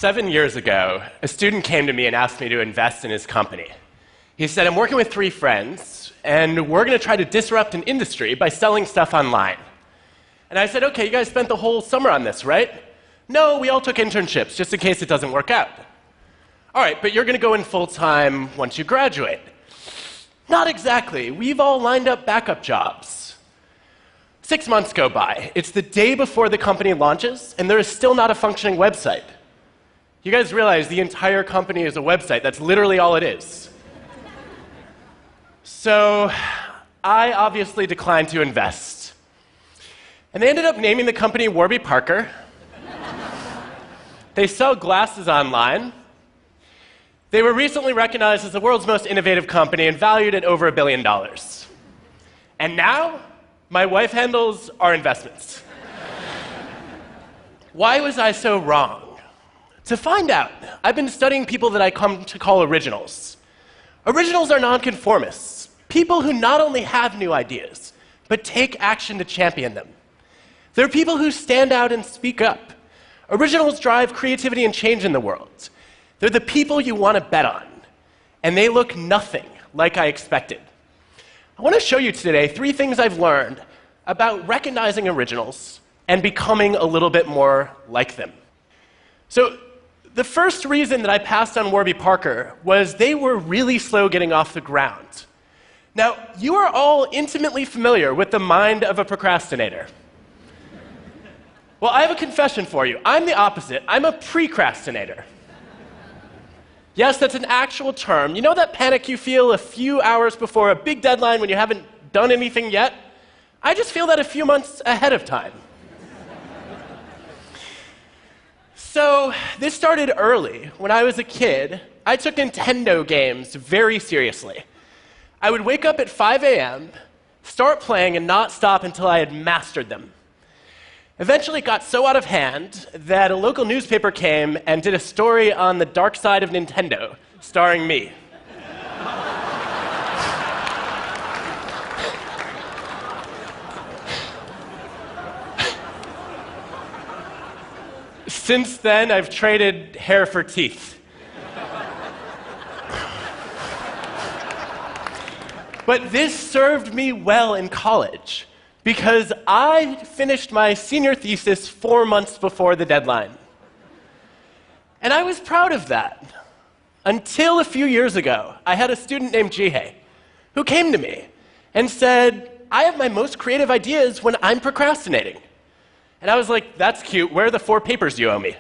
7 years ago, a student came to me and asked me to invest in his company. He said, I'm working with 3 friends, and we're going to try to disrupt an industry by selling stuff online. And I said, okay, you guys spent the whole summer on this, right? No, we all took internships, just in case it doesn't work out. All right, but you're going to go in full-time once you graduate. Not exactly. We've all lined up backup jobs. 6 months go by. It's the day before the company launches, and there is still not a functioning website. You guys realize the entire company is a website. That's literally all it is. So I obviously declined to invest. And they ended up naming the company Warby Parker. They sell glasses online. They were recently recognized as the world's most innovative company and valued at over $1 billion. And now, my wife handles our investments. Why was I so wrong? To find out, I've been studying people that I come to call originals. Originals are nonconformists, people who not only have new ideas, but take action to champion them. They're people who stand out and speak up. Originals drive creativity and change in the world. They're the people you want to bet on, and they look nothing like I expected. I want to show you today 3 things I've learned about recognizing originals and becoming a little bit more like them. So, the first reason that I passed on Warby Parker was they were really slow getting off the ground. Now, you are all intimately familiar with the mind of a procrastinator. Well, I have a confession for you. I'm the opposite. I'm a precrastinator. Yes, that's an actual term. You know that panic you feel a few hours before a big deadline when you haven't done anything yet? I just feel that a few months ahead of time. So this started early. When I was a kid, I took Nintendo games very seriously. I would wake up at 5 a.m., start playing, and not stop until I had mastered them. Eventually, it got so out of hand that a local newspaper came and did a story on the dark side of Nintendo, starring me. Since then, I've traded hair for teeth. But this served me well in college, because I finished my senior thesis 4 months before the deadline. And I was proud of that. Until a few years ago, I had a student named Jihei who came to me and said, I have my most creative ideas when I'm procrastinating. And I was like, that's cute. Where are the 4 papers you owe me?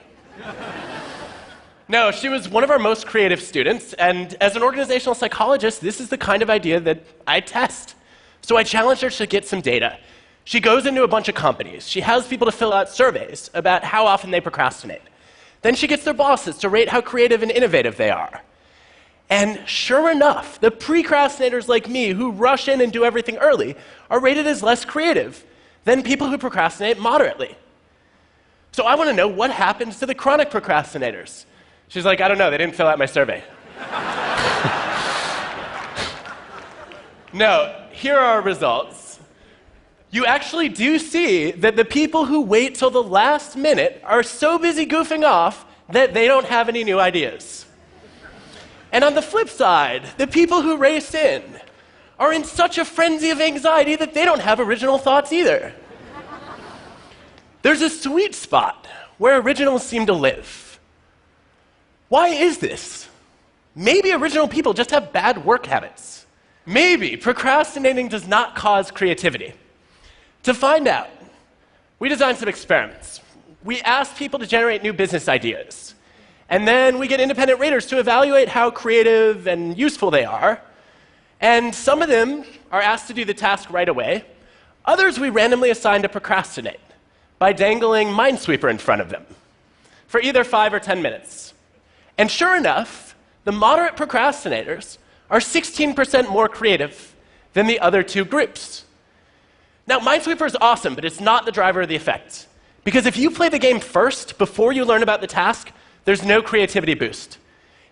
No, she was one of our most creative students, and as an organizational psychologist, this is the kind of idea that I test. So I challenged her to get some data. She goes into a bunch of companies. She has people to fill out surveys about how often they procrastinate. Then she gets their bosses to rate how creative and innovative they are. And sure enough, the precrastinators like me who rush in and do everything early are rated as less creative than people who procrastinate moderately. So I want to know what happens to the chronic procrastinators. She's like, I don't know, they didn't fill out my survey. No, here are our results. You actually do see that the people who wait till the last minute are so busy goofing off that they don't have any new ideas. And on the flip side, the people who race in are in such a frenzy of anxiety that they don't have original thoughts either. There's a sweet spot where originals seem to live. Why is this? Maybe original people just have bad work habits. Maybe procrastinating does not cause creativity. To find out, we designed some experiments. We asked people to generate new business ideas. And then we get independent raters to evaluate how creative and useful they are. And some of them are asked to do the task right away. Others we randomly assign to procrastinate by dangling Minesweeper in front of them for either 5 or 10 minutes. And sure enough, the moderate procrastinators are 16% more creative than the other 2 groups. Now, Minesweeper is awesome, but it's not the driver of the effect. Because if you play the game first, before you learn about the task, there's no creativity boost.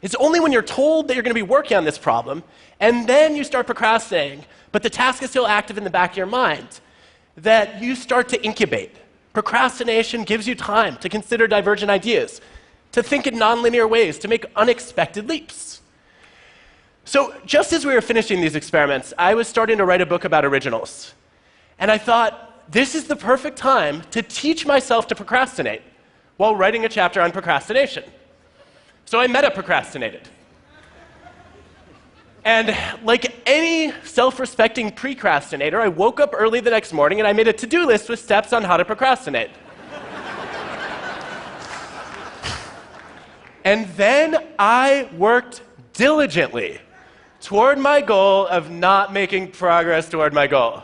It's only when you're told that you're going to be working on this problem, and then you start procrastinating, but the task is still active in the back of your mind, that you start to incubate. Procrastination gives you time to consider divergent ideas, to think in nonlinear ways, to make unexpected leaps. So just as we were finishing these experiments, I was starting to write a book about originals. And I thought, this is the perfect time to teach myself to procrastinate while writing a chapter on procrastination. So I meta-procrastinated. And like any self-respecting precrastinator, I woke up early the next morning and I made a to-do list with steps on how to procrastinate. And then I worked diligently toward my goal of not making progress toward my goal.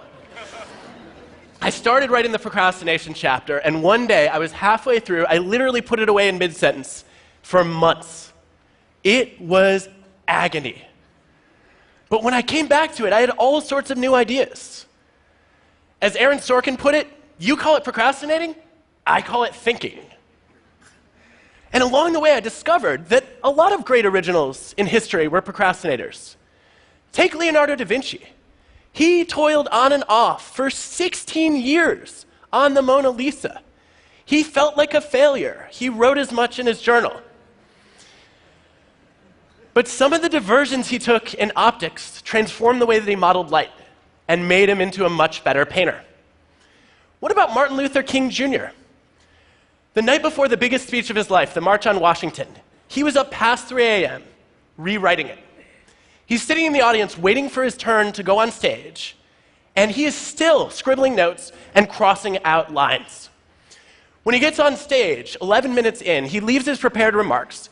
I started writing the procrastination chapter, and one day I was halfway through. I literally put it away in mid-sentence for months. It was agony. But when I came back to it, I had all sorts of new ideas. As Aaron Sorkin put it, you call it procrastinating, I call it thinking. And along the way, I discovered that a lot of great originals in history were procrastinators. Take Leonardo da Vinci. He toiled on and off for 16 years on the Mona Lisa. He felt like a failure. He wrote as much in his journal. But some of the diversions he took in optics transformed the way that he modeled light and made him into a much better painter. What about Martin Luther King Jr.? The night before the biggest speech of his life, the March on Washington, he was up past 3 a.m. rewriting it. He's sitting in the audience waiting for his turn to go on stage, and he is still scribbling notes and crossing out lines. When he gets on stage, 11 minutes in, he leaves his prepared remarks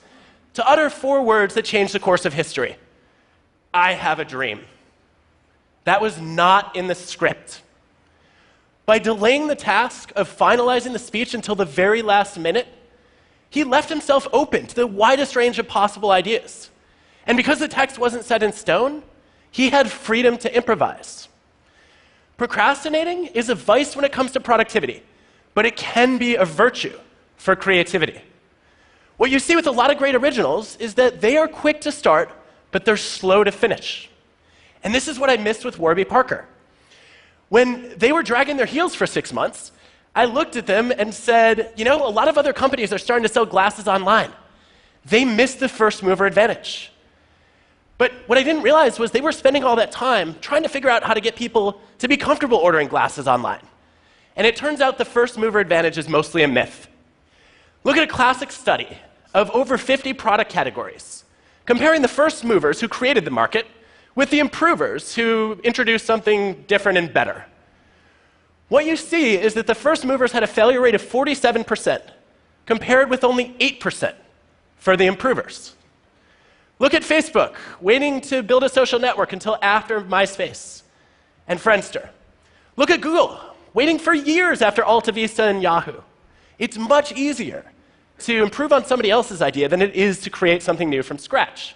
to utter 4 words that changed the course of history. I have a dream. That was not in the script. By delaying the task of finalizing the speech until the very last minute, he left himself open to the widest range of possible ideas. And because the text wasn't set in stone, he had freedom to improvise. Procrastinating is a vice when it comes to productivity, but it can be a virtue for creativity. What you see with a lot of great originals is that they are quick to start, but they're slow to finish. And this is what I missed with Warby Parker. When they were dragging their heels for 6 months, I looked at them and said, you know, a lot of other companies are starting to sell glasses online. They missed the first mover advantage. But what I didn't realize was they were spending all that time trying to figure out how to get people to be comfortable ordering glasses online. And it turns out the first mover advantage is mostly a myth. Look at a classic study of over 50 product categories, comparing the first movers who created the market with the improvers who introduced something different and better. What you see is that the first movers had a failure rate of 47%, compared with only 8% for the improvers. Look at Facebook, waiting to build a social network until after MySpace and Friendster. Look at Google, waiting for years after AltaVista and Yahoo. It's much easier to improve on somebody else's idea than it is to create something new from scratch.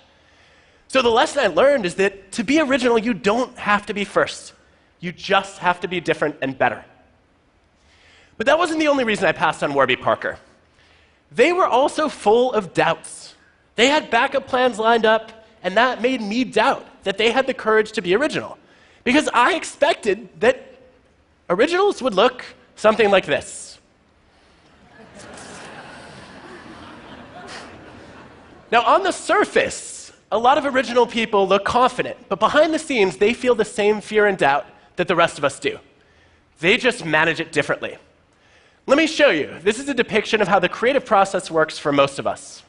So the lesson I learned is that to be original, you don't have to be first. You just have to be different and better. But that wasn't the only reason I passed on Warby Parker. They were also full of doubts. They had backup plans lined up, and that made me doubt that they had the courage to be original. Because I expected that originals would look something like this. Now, on the surface, a lot of original people look confident, but behind the scenes, they feel the same fear and doubt that the rest of us do. They just manage it differently. Let me show you. This is a depiction of how the creative process works for most of us.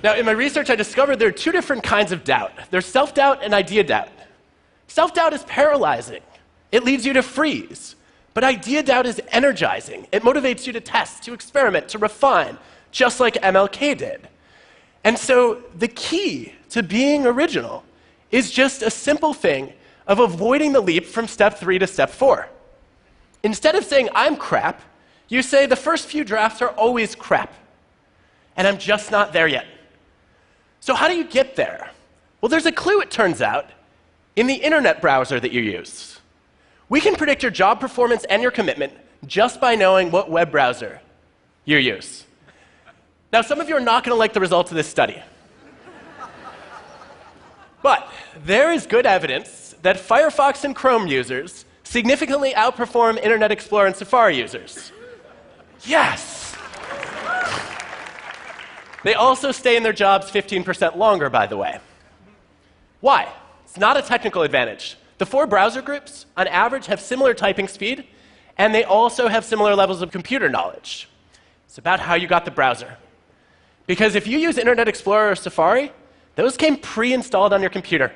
Now, in my research, I discovered there are 2 different kinds of doubt. There's self-doubt and idea doubt. Self-doubt is paralyzing. It leads you to freeze. But idea doubt is energizing. It motivates you to test, to experiment, to refine, just like MLK did. And so the key to being original is just a simple thing of avoiding the leap from step 3 to step 4. Instead of saying, I'm crap, you say, the first few drafts are always crap, and I'm just not there yet. So how do you get there? Well, there's a clue, it turns out, in the internet browser that you use. We can predict your job performance and your commitment just by knowing what web browser you use. Now, some of you are not going to like the results of this study. But there is good evidence that Firefox and Chrome users significantly outperform Internet Explorer and Safari users. Yes! They also stay in their jobs 15% longer, by the way. Why? It's not a technical advantage. The 4 browser groups, on average, have similar typing speed, and they also have similar levels of computer knowledge. It's about how you got the browser. Because if you use Internet Explorer or Safari, those came pre-installed on your computer,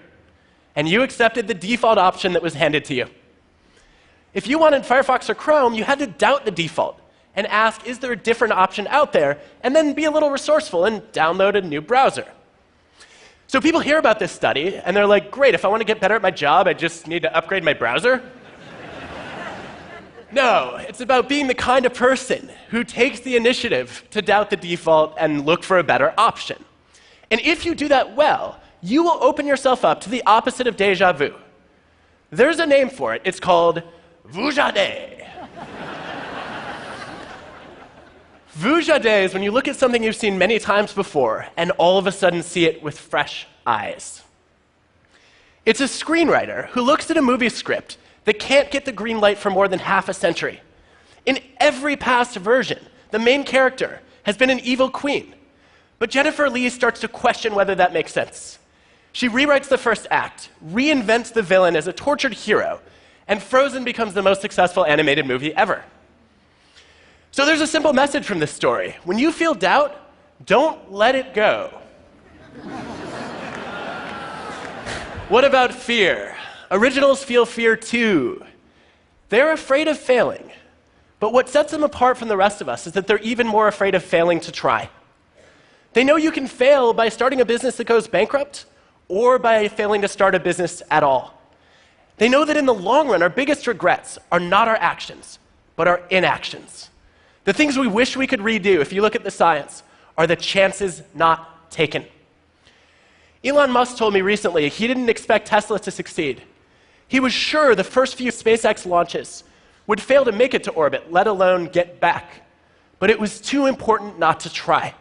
and you accepted the default option that was handed to you. If you wanted Firefox or Chrome, you had to doubt the default and ask, is there a different option out there, and then be a little resourceful and download a new browser. So people hear about this study, and they're like, great, if I want to get better at my job, I just need to upgrade my browser? No, it's about being the kind of person who takes the initiative to doubt the default and look for a better option. And if you do that well, you will open yourself up to the opposite of déjà vu. There's a name for it. It's called vujade. Vujade is when you look at something you've seen many times before and all of a sudden see it with fresh eyes. It's a screenwriter who looks at a movie script that can't get the green light for more than half a century. In every past version, the main character has been an evil queen. But Jennifer Lee starts to question whether that makes sense. She rewrites the first act, reinvents the villain as a tortured hero, and Frozen becomes the most successful animated movie ever. So there's a simple message from this story. When you feel doubt, don't let it go. What about fear? Originals feel fear too. They're afraid of failing. But what sets them apart from the rest of us is that they're even more afraid of failing to try. They know you can fail by starting a business that goes bankrupt or by failing to start a business at all. They know that in the long run, our biggest regrets are not our actions, but our inactions. The things we wish we could redo, if you look at the science, are the chances not taken. Elon Musk told me recently he didn't expect Tesla to succeed. He was sure the first few SpaceX launches would fail to make it to orbit, let alone get back. But it was too important not to try.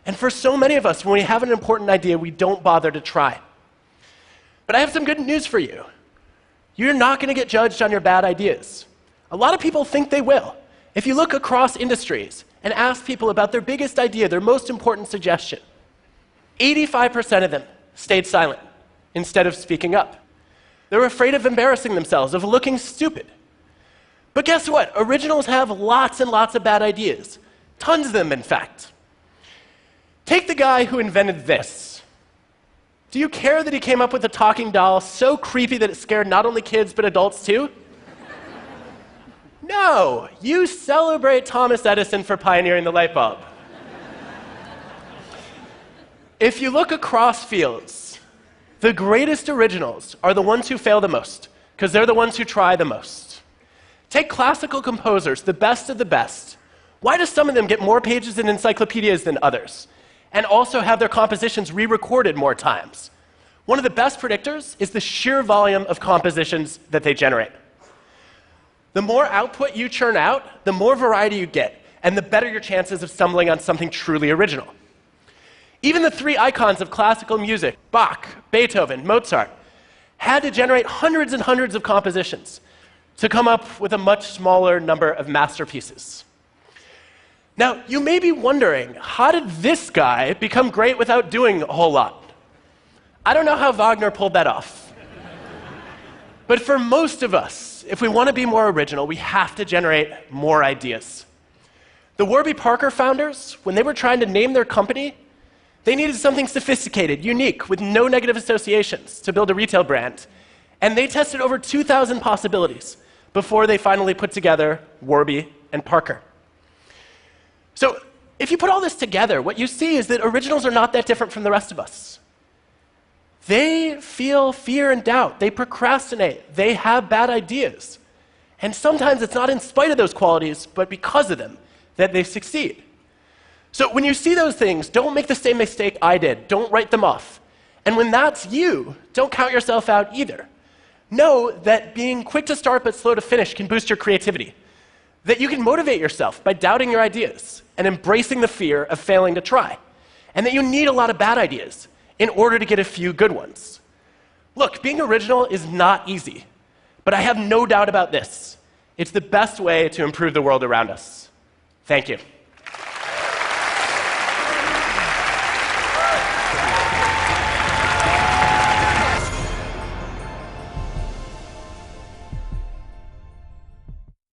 And for so many of us, when we have an important idea, we don't bother to try. But I have some good news for you. You're not going to get judged on your bad ideas. A lot of people think they will. If you look across industries and ask people about their biggest idea, their most important suggestion, 85% of them stayed silent instead of speaking up. They're afraid of embarrassing themselves, of looking stupid. But guess what? Originals have lots and lots of bad ideas. Tons of them, in fact. Take the guy who invented this. Do you care that he came up with a talking doll so creepy that it scared not only kids but adults too? No, you celebrate Thomas Edison for pioneering the light bulb. If you look across fields, the greatest originals are the ones who fail the most, because they're the ones who try the most. Take classical composers, the best of the best. Why do some of them get more pages in encyclopedias than others, and also have their compositions re-recorded more times? One of the best predictors is the sheer volume of compositions that they generate. The more output you churn out, the more variety you get, and the better your chances of stumbling on something truly original. Even the 3 icons of classical music, Bach, Beethoven, Mozart, had to generate hundreds and hundreds of compositions to come up with a much smaller number of masterpieces. Now, you may be wondering, how did this guy become great without doing a whole lot? I don't know how Wagner pulled that off. But for most of us, if we want to be more original, we have to generate more ideas. The Warby Parker founders, when they were trying to name their company, they needed something sophisticated, unique, with no negative associations to build a retail brand. And they tested over 2,000 possibilities before they finally put together Warby and Parker. So if you put all this together, what you see is that originals are not that different from the rest of us. They feel fear and doubt. They procrastinate. They have bad ideas. And sometimes it's not in spite of those qualities, but because of them, that they succeed. So when you see those things, don't make the same mistake I did. Don't write them off. And when that's you, don't count yourself out either. Know that being quick to start but slow to finish can boost your creativity. That you can motivate yourself by doubting your ideas and embracing the fear of failing to try. And that you need a lot of bad ideas in order to get a few good ones. Look, being original is not easy, But I have no doubt about this. It's the best way to improve the world around us. Thank you.